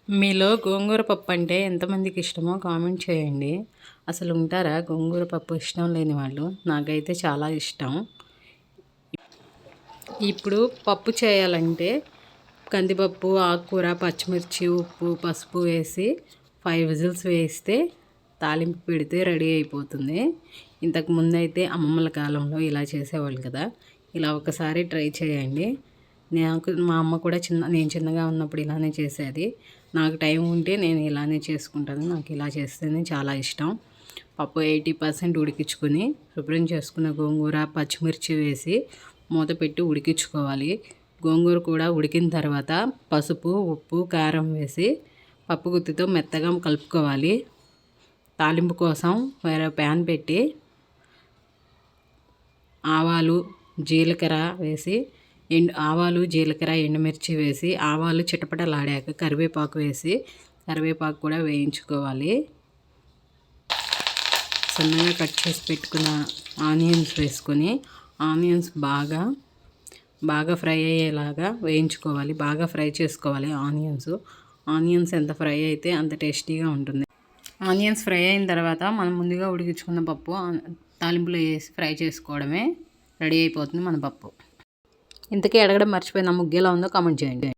మీలో గోంగూర పప్పు అంటే ఎంతమందికి ఇష్టమో కామెంట్ చేయండి. అసలు ఉంటారా గోంగూర పప్పు ఇష్టం లేని వాళ్ళు? నాకైతే చాలా ఇష్టం. ఇప్పుడు పప్పు చేయాలంటే కందిపప్పు, ఆకుకూర, పచ్చిమిర్చి, ఉప్పు, పసుపు వేసి 5 విజిల్స్ వేస్తే తాలింపు పెడితే రెడీ అయిపోతుంది. ఇంతకు ముందైతే అమ్మమ్మల కాలంలో ఇలా చేసేవాళ్ళు కదా. ఇలా ఒకసారి ట్రై చేయండి. మా అమ్మ కూడా నేను చిన్నగా ఉన్నప్పుడు ఇలానే చేసేది. నాకు టైం ఉంటే నేను ఇలానే చేసుకుంటాను. నాకు ఇలా చేస్తేనే చాలా ఇష్టం. పప్పు 80% ఉడికించుకొని శుభ్రం చేసుకున్న గోంగూర, పచ్చిమిర్చి వేసి మూత పెట్టి ఉడికించుకోవాలి. గోంగూర కూడా ఉడికిన తర్వాత పసుపు, ఉప్పు, కారం వేసి పప్పు గుత్తితో మెత్తగా కలుపుకోవాలి. తాలింపు కోసం వేరే ప్యాన్ పెట్టి ఆవాలు, జీలకర్ర వేసి ఆవాలు, జీలకర్ర, ఎండుమిర్చి వేసి ఆవాలు చిటపటలాడాక కరివేపాకు వేసి కరివేపాకు కూడా వేయించుకోవాలి. సన్నగా కట్ చేసి పెట్టుకున్న ఆనియన్స్ వేసుకొని ఆనియన్స్ బాగా ఫ్రై అయ్యేలాగా వేయించుకోవాలి. బాగా ఫ్రై చేసుకోవాలి ఆనియన్స్ ఎంత ఫ్రై అయితే అంత టేస్టీగా ఉంటుంది. ఆనియన్స్ ఫ్రై అయిన తర్వాత మనం ముందుగా ఉడికించుకున్న పప్పు తాలింపులో వేసి ఫ్రై చేసుకోవడమే. రెడీ అయిపోతుంది మన పప్పు. ఇంతకీ అడగడం మర్చిపోయిన ముగ్గు ఎలా ఉందో కామెంట్ చేయండి.